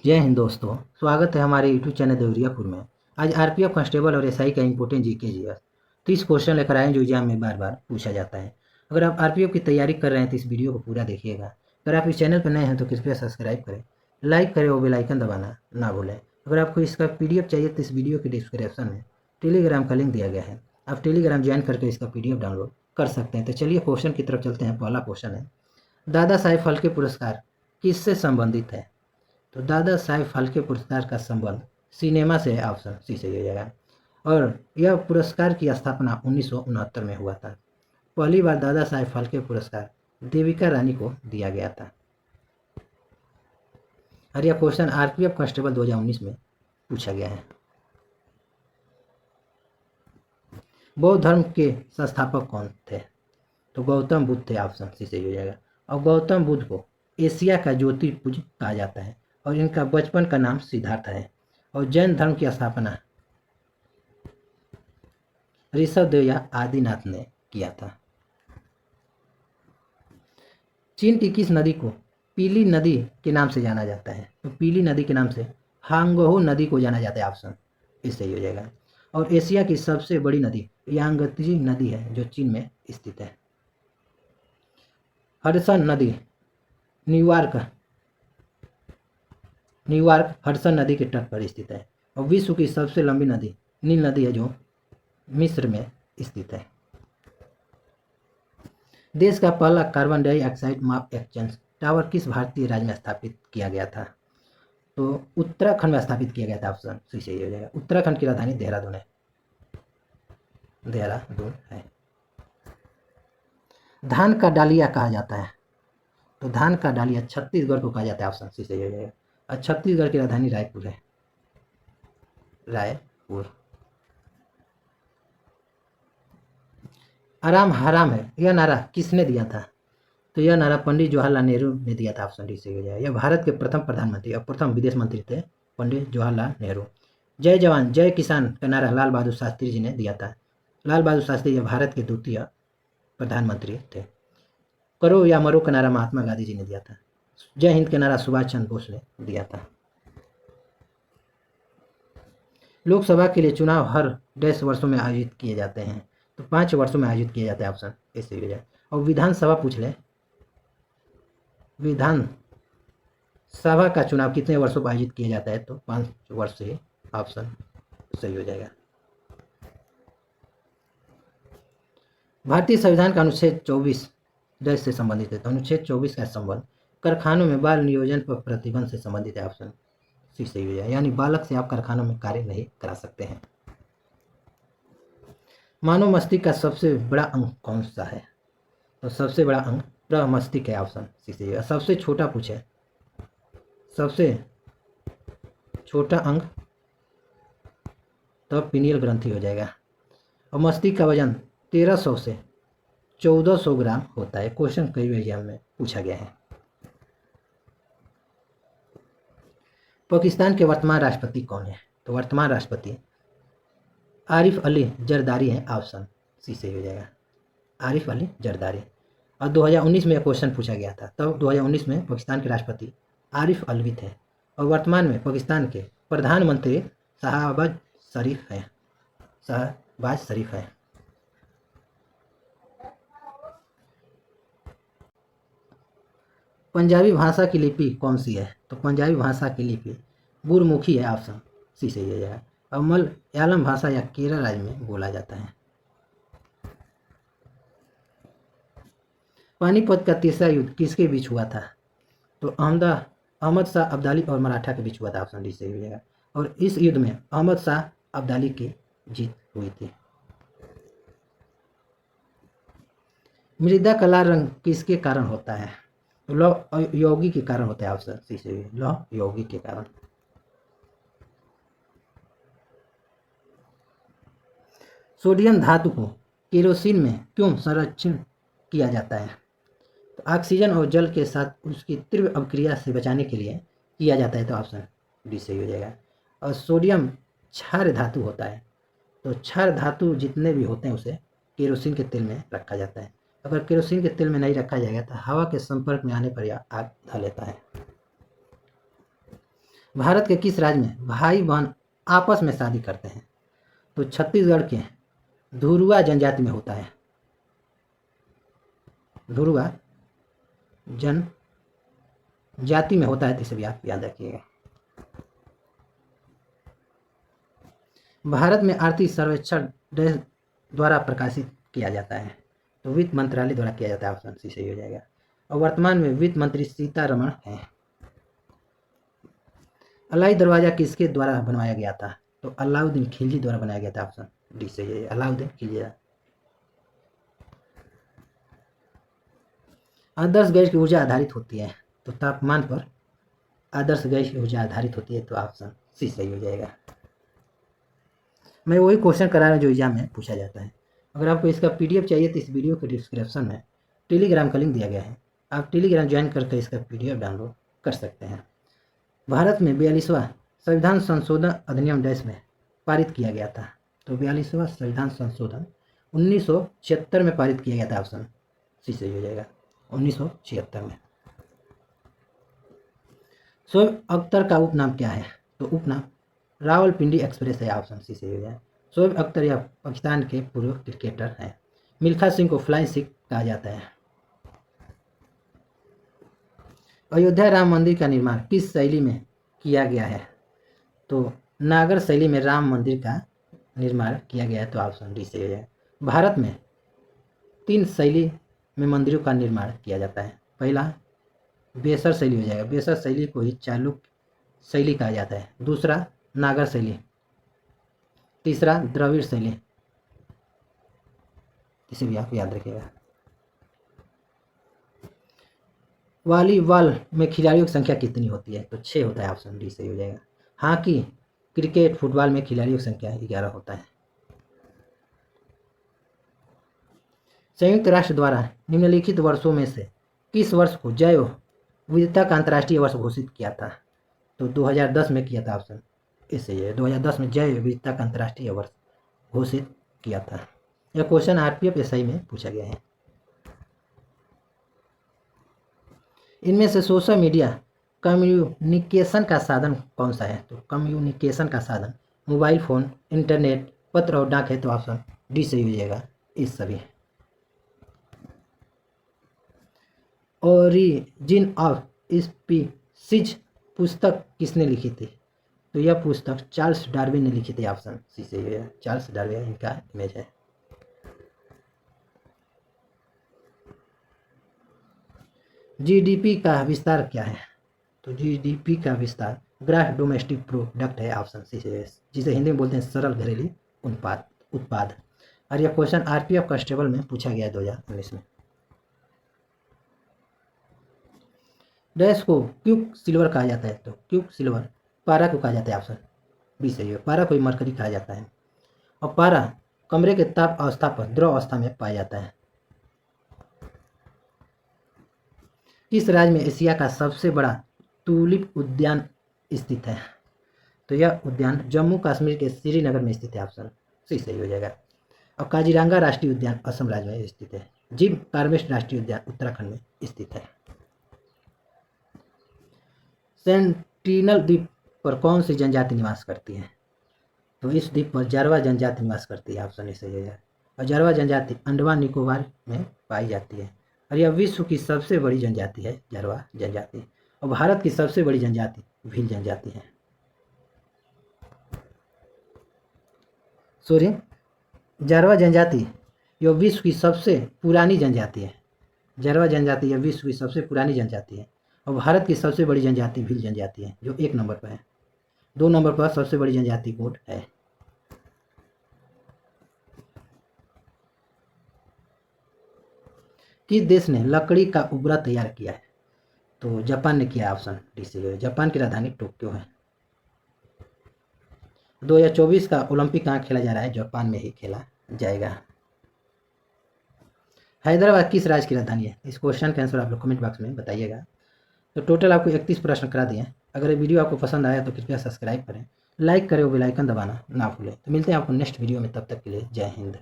जय हिंद दोस्तों। स्वागत है हमारे यूट्यूब चैनल देवरियापुर में। आज आरपीएफ कांस्टेबल और एसआई का इंपोर्टेंट जीके जीएस 30 क्वेश्चन लेकर आए हैं जो एग्जाम में बार बार पूछा जाता है। अगर आप आरपीएफ की तैयारी कर रहे हैं तो इस वीडियो को पूरा देखिएगा। अगर आप इस चैनल पर नए हैं तो कृपया सब्सक्राइब करें, लाइक करें और बेल आइकन दबाना ना भूलें। अगर आपको इसका पीडीएफ चाहिए तो इस वीडियो के डिस्क्रिप्शन में टेलीग्राम का लिंक दिया गया है। आप टेलीग्राम ज्वाइन करके इसका पीडीएफ डाउनलोड कर सकते हैं। तो चलिए क्वेश्चन की तरफ चलते हैं। पहला क्वेश्चन है, दादा साहेब फाल्के पुरस्कार किससे संबंधित है? तो दादा साहेब फाल्के पुरस्कार का संबंध सिनेमा से है। ऑप्शन सी सही हो जाएगा। और यह पुरस्कार की स्थापना 1969 में हुआ था। पहली बार दादा साहेब फाल्के पुरस्कार देविका रानी को दिया गया था। और यह क्वेश्चन आरपीएफ कांस्टेबल 2019 में पूछा गया है। बौद्ध धर्म के संस्थापक कौन थे? तो गौतम बुद्ध थे। ऑप्शन सी सही हो जाएगा। और गौतम बुद्ध को एशिया का ज्योतिर्पुज कहा जाता है और इनका बचपन का नाम सिद्धार्थ है। और जैन धर्म की स्थापना ऋषभदेव या आदिनाथ ने किया था। चीन की किस नदी को पीली नदी के नाम से जाना जाता है? तो पीली नदी के नाम से हांगहो नदी को जाना जाता है। ऑप्शन इससे ही हो जाएगा। और एशिया की सबसे बड़ी नदी यांगत्जी नदी है जो चीन में स्थित है। हडसन नदी न्यूयॉर्क हडसन नदी के तट पर स्थित है। और विश्व की सबसे लंबी नदी नील नदी है जो मिस्र में स्थित है। देश का पहला कार्बन डाइऑक्साइड माप एक्सचेंज टावर किस भारतीय राज्य में स्थापित किया गया था? तो उत्तराखंड में स्थापित किया गया था। ऑप्शन सही हो जाएगा। उत्तराखंड की राजधानी देहरादून है। धान का डालिया कहा जाता है? तो धान का डालिया छत्तीसगढ़ को कहा जाता है। ऑप्शन सही हो जाएगा। और छत्तीसगढ़ की राजधानी रायपुर है। रायपुर। आराम हराम है यह नारा किसने दिया था? तो यह नारा पंडित जवाहरलाल नेहरू ने दिया था। ऑप्शन डी सही हो जाएगा। यह भारत के प्रथम प्रधानमंत्री और प्रथम विदेश मंत्री थे, पंडित जवाहरलाल नेहरू। जय जवान जय किसान का नारा लाल बहादुर शास्त्री जी ने दिया था। लाल बहादुर शास्त्री भारत के द्वितीय प्रधानमंत्री थे। करो या मरो का नारा महात्मा गांधी जी ने दिया था। जय हिंद का नारा सुभाष चंद्र बोस ने दिया था। लोकसभा के लिए चुनाव हर 10 वर्षों में आयोजित किए जाते हैं। तो 5 वर्षों में आयोजित किया जाता है। ऑप्शन ऐसे हो जाए। और विधानसभा पूछ ले, विधानसभा का चुनाव कितने वर्षों पर आयोजित किया जाता है? तो 5 वर्ष से। ऑप्शन सही हो जाएगा। भारतीय संविधान का अनुच्छेद 24 देश से संबंधित है। तो अनुच्छेद 24 का संबंध कारखानों में बाल नियोजन पर प्रतिबंध से संबंधित है। ऑप्शन सी सही हो जाएगा। यानी बालक से आप कारखानों में कार्य नहीं करा सकते हैं। मानव मस्तिष्क का सबसे बड़ा अंग कौन सा है? तो सबसे बड़ा अंग प्रमस्तिष्क है। ऑप्शन सी सही है। सबसे छोटा पूछे, सबसे छोटा अंग तो पीनियल ग्रंथि हो जाएगा। और मस्तिष्क का वजन 1300 से 1400 ग्राम होता है। क्वेश्चन कई एग्जाम में पूछा गया है। पाकिस्तान के वर्तमान राष्ट्रपति कौन है? तो वर्तमान राष्ट्रपति आरिफ अली जरदारी हैं। ऑप्शन सी सही हो जाएगा। आरिफ अली जरदारी। और 2019 में यह क्वेश्चन पूछा गया था। तब 2019 में पाकिस्तान के राष्ट्रपति आरिफ अलवी थे। और वर्तमान में पाकिस्तान के प्रधानमंत्री शहबाज शरीफ हैं। पंजाबी भाषा की लिपि कौन सी है? तो पंजाबी भाषा की लिपि गुरमुखी है। ऑप्शन सी सही हो जाएगा। और मलयालम भाषा या केरल राज्य में बोला जाता है। पानीपत का तीसरा युद्ध किसके बीच हुआ था? तो अहमद शाह अब्दाली और मराठा के बीच हुआ था। ऑप्शन डी सही हो जाएगा। और इस युद्ध में अहमद शाह अब्दाली की जीत हुई थी। मृदा का लाल रंग किसके कारण होता है? तो लौह यौगिक के कारण होता है। ऑप्शन सी सही है। लौह यौगिक के कारण। सोडियम धातु को केरोसिन में क्यों संरक्षण किया जाता है? तो ऑक्सीजन और जल के साथ उसकी तीव्र अभिक्रिया से बचाने के लिए किया जाता है। तो ऑप्शन डी सही हो जाएगा। और सोडियम क्षार धातु होता है। तो क्षार धातु जितने भी होते हैं उसे केरोसिन के तेल में रखा जाता है। अगर केरोसिन के तेल में नहीं रखा जाएगा तो हवा के संपर्क में आने पर यह आग धर लेता है। भारत के किस राज्य में भाई बहन आपस में शादी करते हैं? तो छत्तीसगढ़ के धुरुआ जनजाति में होता है। धुरुआ जनजाति में होता है, तो इसे भी आप याद रखिएगा। भारत में आर्थिक सर्वेक्षण देश द्वारा प्रकाशित किया जाता है, तो वित्त मंत्रालय द्वारा किया जाता है। ऑप्शन सी सही हो जाएगा। और वर्तमान में वित्त मंत्री सीतारमण हैं। अलाई दरवाजा किसके द्वारा बनवाया गया था? तो अलाउद्दीन खिलजी द्वारा बनाया गया था। ऑप्शन डी सही है, अलाउद्दीन खिलजी। आदर्श गैस की ऊर्जा आधारित होती है, तो तापमान पर आदर्श गैस की ऊर्जा आधारित होती है, तो ऑप्शन सी सही हो जाएगा। मैं वही क्वेश्चन करा रहा हूँ जो एग्जाम में पूछा जाता है। अगर आपको इसका PDF चाहिए तो इस वीडियो के डिस्क्रिप्शन में टेलीग्राम का लिंक दिया गया है, आप टेलीग्राम ज्वाइन करके इसका PDF डाउनलोड कर सकते हैं। भारत में 42वां संविधान संशोधन अधिनियम देश में पारित किया गया था, तो 42वां संविधान संशोधन 1976 में पारित किया गया था। ऑप्शन सी सही हो जाएगा, 1976 में। शोएब अख्तर का उपनाम क्या है? तो उपनाम रावलपिंडी एक्सप्रेस है। ऑप्शन सी सही हो जाए। शोएब अख्तर या पाकिस्तान के पूर्व क्रिकेटर हैं। मिल्खा सिंह को फ्लाइंग सिख कहा जाता है। अयोध्या राम मंदिर का निर्माण किस शैली में किया गया है? तो नागर शैली में राम मंदिर का निर्माण किया गया है, तो ऑप्शन डी सही हो जाए। भारत में 3 शैली में मंदिरों का निर्माण किया जाता है। पहला बेसर शैली हो जाएगा, बेसर शैली को ही चालुक्य शैली कहा जाता है। दूसरा नागर शैली, तीसरा द्रविड़ शैली, इसे भी आप याद रखिएगा। वॉलीबॉल में खिलाड़ियों की संख्या कितनी होती है? तो 6 होता है। ऑप्शन डी सही हो जाएगा। हॉकी, क्रिकेट, फुटबॉल में खिलाड़ियों की संख्या 11 होता है। संयुक्त राष्ट्र द्वारा निम्नलिखित वर्षों में से किस वर्ष को जैव विविधता का अंतर्राष्ट्रीय वर्ष घोषित किया था? तो 2010 में किया था। ऑप्शन इससे है, 2010 में जैव विविधता का अंतर्राष्ट्रीय वर्ष घोषित किया था। यह क्वेश्चन RPF SI में पूछा गया है। इनमें से सोशल मीडिया कम्युनिकेशन का साधन कौन सा है? तो कम्युनिकेशन का साधन मोबाइल फ़ोन, इंटरनेट, पत्र और डाक है, तो ऑप्शन डी सही हो जाएगा इस सभी। ओरिजिन ऑफ स्पीसीज पुस्तक किसने लिखी थी? तो यह पुस्तक चार्ल्स डार्विन ने लिखी थी। ऑप्शन सी सही है, चार्ल्स डार्विन इनका इमेज है। GDP का विस्तार क्या है? तो GDP का विस्तार ग्रॉस डोमेस्टिक प्रोडक्ट है। ऑप्शन सी है, जिसे हिंदी में बोलते हैं सरल घरेलू उत्पाद। और यह क्वेश्चन RPF कांस्टेबल में पूछा गया है 2019 में। डैश को क्यूक सिल्वर कहा जाता है, तो क्यूक सिल्वर पारा को कहा जाता है। ऑप्शन बी सही है, पारा को मरकरी कहा जाता है। और पारा कमरे के ताप अवस्था पर द्रव अवस्था में पाया जाता है। किस राज्य में एशिया का सबसे बड़ा टूलिप उद्यान स्थित है? तो यह उद्यान जम्मू कश्मीर के श्रीनगर में स्थित है। ऑप्शन सी सही हो जाएगा। और काजीरंगा राष्ट्रीय उद्यान असम राज्य में स्थित है। जिम कार्बेट राष्ट्रीय उद्यान उत्तराखंड में स्थित है। सेंटिनल द्वीप पर कौन सी जनजाति निवास करती है? तो इस द्वीप पर जारवा जनजाति निवास करती है। ऑप्शन ए सही है। और जारवा जनजाति अंडमान निकोबार में पाई जाती है। और यह विश्व की सबसे बड़ी जनजाति है, जारवा जनजाति। और भारत की सबसे बड़ी जनजाति भील जनजाति है। जारवा जनजाति यह विश्व की सबसे पुरानी जनजाति है। जारवा जनजाति यह विश्व की सबसे पुरानी जनजाति है। और भारत की सबसे बड़ी जनजाति भील जनजाति है, जो 1 नंबर पर है। 2 नंबर पर सबसे बड़ी जनजाति गोंड है। किस देश ने लकड़ी का उबरा तैयार किया है? तो जापान ने किया। ऑप्शन डी सही है, जापान की राजधानी टोक्यो है। 2024 का ओलंपिक कहाँ खेला जा रहा है? जापान में ही खेला जाएगा। हैदराबाद किस राज्य की राजधानी है? इस क्वेश्चन का आंसर आप लोग कमेंट बॉक्स में बताइएगा। तो टोटल आपको 31 प्रश्न करा दिए। अगर ये वीडियो आपको पसंद आया तो कृपया सब्सक्राइब करें, लाइक करें और बेल आइकन दबाना ना भूलें। तो मिलते हैं आपको नेक्स्ट वीडियो में, तब तक के लिए जय हिंद।